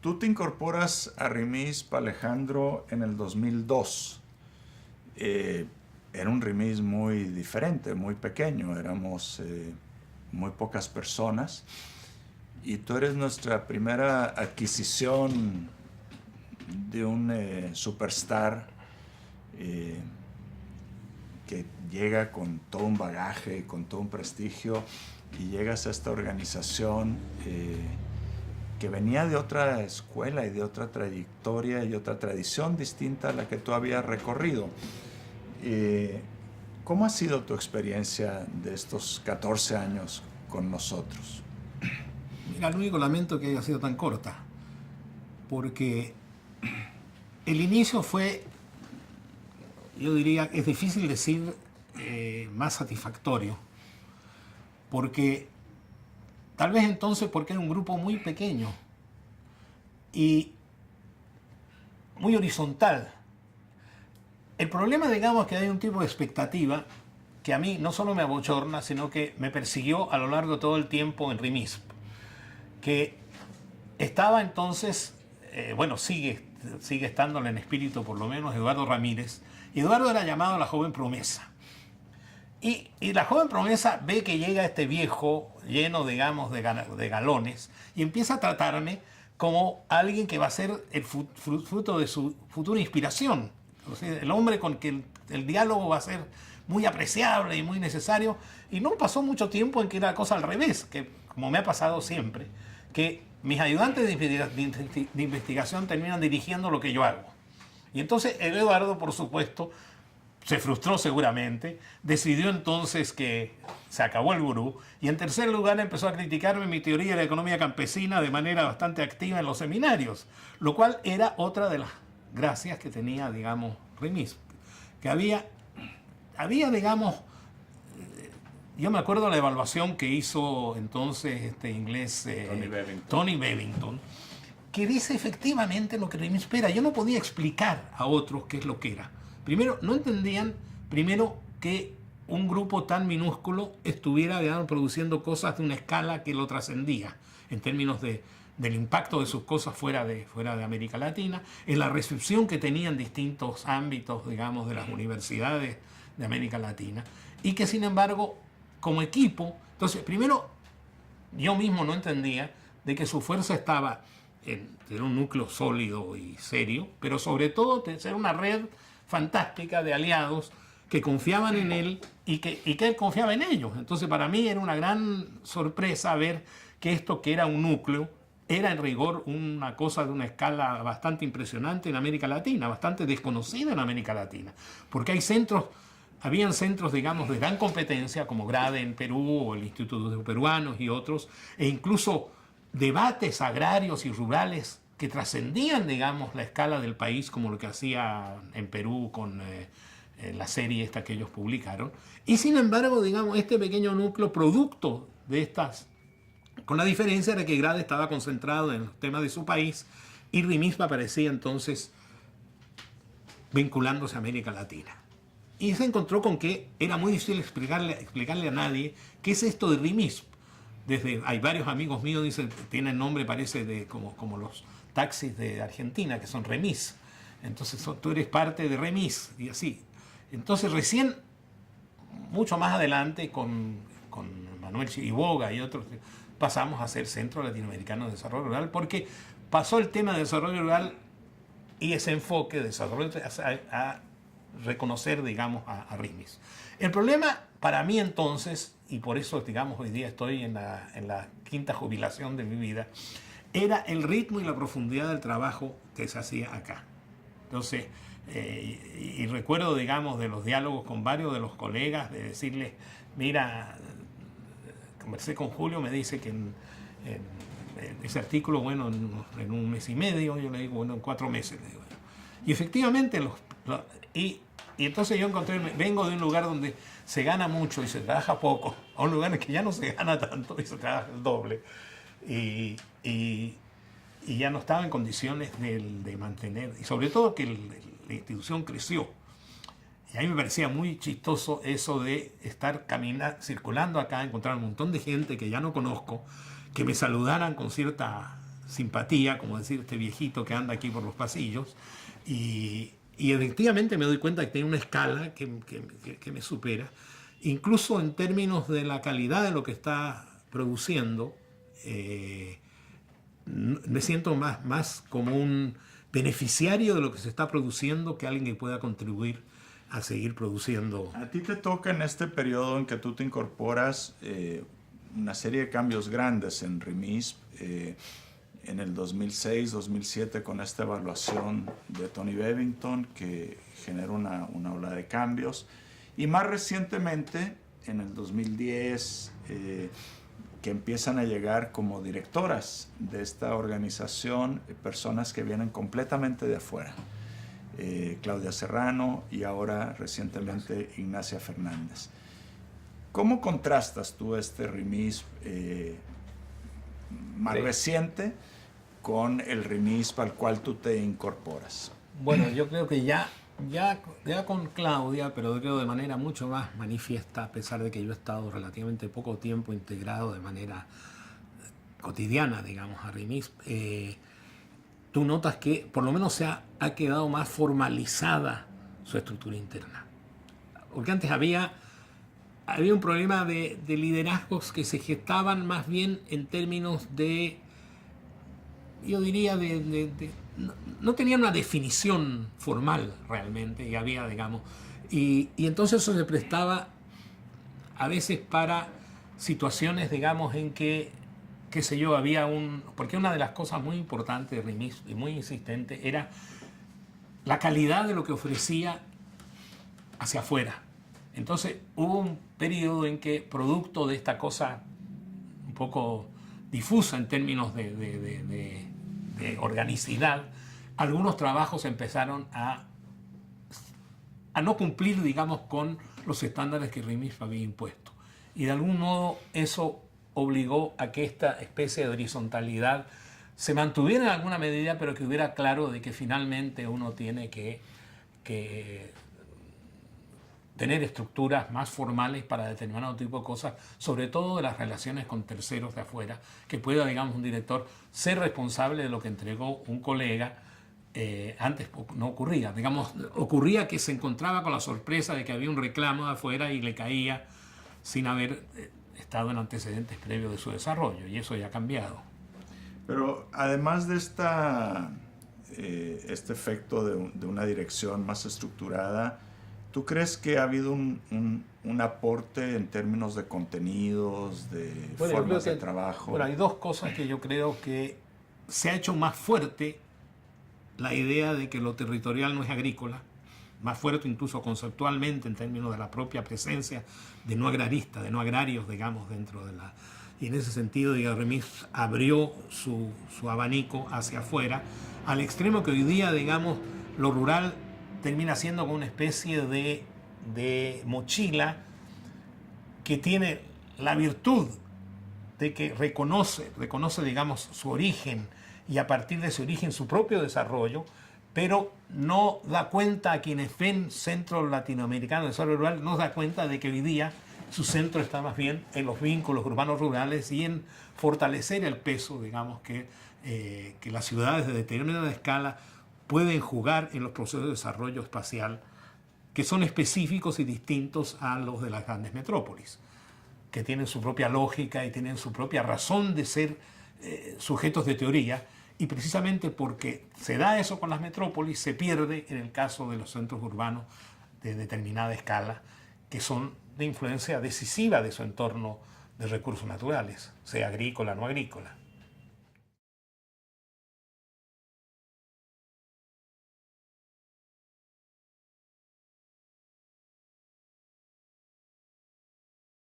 Tú te incorporas a Rimisp, Alejandro, en el 2002. Era un Rimisp muy diferente, muy pequeño. Éramos muy pocas personas. Y tú eres nuestra primera adquisición de un superstar eh, que llega con todo un bagaje, con todo un prestigio, y llegas a esta organización que venía de otra escuela y de otra trayectoria y otra tradición distinta a la que tú habías recorrido. ¿Cómo ha sido tu experiencia de estos 14 años con nosotros? Mira, el único lamento que haya sido tan corta, porque el inicio fue, yo diría, es difícil decir más satisfactorio, porque tal vez entonces porque era un grupo muy pequeño y muy horizontal. El problema, digamos, que hay un tipo de expectativa que a mí no solo me abochorna, sino que me persiguió a lo largo de todo el tiempo en Rimisp, que estaba entonces, sigue estando en espíritu por lo menos Eduardo Ramírez. Y Eduardo era llamado la joven promesa. Y la joven promesa ve que llega este viejo lleno, digamos, de galones y empieza a tratarme como alguien que va a ser el fruto de su futura inspiración. O sea, el hombre con que el diálogo va a ser muy apreciable y muy necesario. Y no pasó mucho tiempo en que era la cosa al revés, que como me ha pasado siempre, que mis ayudantes de investigación terminan dirigiendo lo que yo hago. Y entonces el Eduardo, por supuesto, se frustró seguramente, decidió entonces que se acabó el gurú y en tercer lugar empezó a criticarme mi teoría de la economía campesina de manera bastante activa en los seminarios, lo cual era otra de las gracias que tenía, digamos, Rimisp, que había, digamos, yo me acuerdo de la evaluación que hizo entonces este inglés Tony Bevington, que dice efectivamente lo que Rimisp era. Yo no podía explicar a otros qué es lo que era. Primero, no entendían, que un grupo tan minúsculo estuviera, digamos, produciendo cosas de una escala que lo trascendía en términos del impacto de sus cosas fuera de América Latina, en la recepción que tenían distintos ámbitos, digamos, de las universidades de América Latina, y que sin embargo, como equipo, entonces, primero, yo mismo no entendía de que su fuerza estaba en tener un núcleo sólido y serio, pero sobre todo de ser una red fantástica de aliados que confiaban en él y que él confiaba en ellos. Entonces para mí era una gran sorpresa ver que esto que era un núcleo era en rigor una cosa de una escala bastante impresionante en América Latina, bastante desconocida en América Latina, porque habían centros, digamos, de gran competencia como GRADE en Perú o el Instituto de Peruanos y otros, e incluso debates agrarios y rurales que trascendían, digamos, la escala del país, como lo que hacía en Perú con la serie esta que ellos publicaron. Y sin embargo, digamos, este pequeño núcleo producto de estas, con la diferencia de que GRADE estaba concentrado en los temas de su país y Rimisp aparecía entonces vinculándose a América Latina. Y se encontró con que era muy difícil explicarle a nadie qué es esto de Rimisp. Hay varios amigos míos, dicen, tienen nombre, parece, como los taxis de Argentina, que son remis. Entonces tú eres parte de remis, y así. Entonces recién, mucho más adelante, con Manuel Chiriboga y otros, pasamos a ser Centro Latinoamericano de Desarrollo Rural, porque pasó el tema de desarrollo rural y ese enfoque de desarrollo a reconocer, digamos, a Rimisp. El problema para mí entonces, y por eso, digamos, hoy día estoy en la quinta jubilación de mi vida, era el ritmo y la profundidad del trabajo que se hacía acá. Entonces, y recuerdo, digamos, de los diálogos con varios de los colegas, de decirles, mira, conversé con Julio, me dice que en ese artículo, bueno, en un mes y medio, yo le digo, bueno, en 4 meses. Le digo, bueno. Y efectivamente, y entonces yo encontré, vengo de un lugar donde se gana mucho y se trabaja poco, a un lugar en que ya no se gana tanto y se trabaja el doble. Y ya no estaba en condiciones de mantener, y sobre todo que la institución creció. Y a mí me parecía muy chistoso eso de estar circulando acá, encontrar un montón de gente que ya no conozco, que me saludaran con cierta simpatía, como decir, este viejito que anda aquí por los pasillos, y efectivamente me doy cuenta que tiene una escala que me supera, incluso en términos de la calidad de lo que está produciendo. Me siento más como un beneficiario de lo que se está produciendo que alguien que pueda contribuir a seguir produciendo. A ti te toca en este periodo en que tú te incorporas una serie de cambios grandes en RIMISP, en el 2006-2007 con esta evaluación de Tony Bevington que genera una ola de cambios, y más recientemente en el 2010 que empiezan a llegar como directoras de esta organización personas que vienen completamente de afuera. Claudia Serrano y ahora recientemente Ignacia Fernández. ¿Cómo contrastas tú este RIMISP más reciente con el RIMISP al cual tú te incorporas? Bueno, yo creo que ya con Claudia, pero creo de manera mucho más manifiesta, a pesar de que yo he estado relativamente poco tiempo integrado de manera cotidiana, digamos, a RIMISP, tú notas que por lo menos ha quedado más formalizada su estructura interna. Porque antes había un problema de liderazgos que se gestaban más bien en términos de, yo diría, no tenían una definición formal realmente, y había, digamos, y entonces eso se prestaba a veces para situaciones, digamos, en que, qué sé yo, porque una de las cosas muy importantes de RIMISP y muy insistente era la calidad de lo que ofrecía hacia afuera. Entonces hubo un periodo en que, producto de esta cosa un poco difusa en términos de organicidad, algunos trabajos empezaron a no cumplir, digamos, con los estándares que RIMISP había impuesto. Y de algún modo eso obligó a que esta especie de horizontalidad se mantuviera en alguna medida, pero que hubiera claro de que finalmente uno tiene que tener estructuras más formales para determinado tipo de cosas, sobre todo de las relaciones con terceros de afuera, que pueda, digamos, un director ser responsable de lo que entregó un colega. Antes no ocurría, digamos, ocurría que se encontraba con la sorpresa de que había un reclamo de afuera y le caía sin haber estado en antecedentes previos de su desarrollo, y eso ya ha cambiado. Pero además de este efecto de una dirección más estructurada, ¿tú crees que ha habido un aporte en términos de contenidos, de formas de trabajo? Bueno, hay dos cosas que yo creo que se ha hecho más fuerte la idea de que lo territorial no es agrícola, más fuerte incluso conceptualmente en términos de la propia presencia de no agraristas, de no agrarios, digamos, dentro de la... Y en ese sentido, RIMISP abrió su abanico hacia afuera, al extremo que hoy día, digamos, lo rural termina siendo como una especie de mochila que tiene la virtud de que reconoce, digamos, su origen, y a partir de ese origen su propio desarrollo, pero no da cuenta a quienes ven Centro Latinoamericano de Desarrollo Rural, no da cuenta de que hoy día su centro está más bien en los vínculos urbanos rurales y en fortalecer el peso, digamos, que las ciudades de determinada escala pueden jugar en los procesos de desarrollo espacial, que son específicos y distintos a los de las grandes metrópolis, que tienen su propia lógica y tienen su propia razón de ser sujetos de teoría. Y precisamente porque se da eso con las metrópolis, se pierde en el caso de los centros urbanos de determinada escala, que son de influencia decisiva de su entorno de recursos naturales, sea agrícola o no agrícola.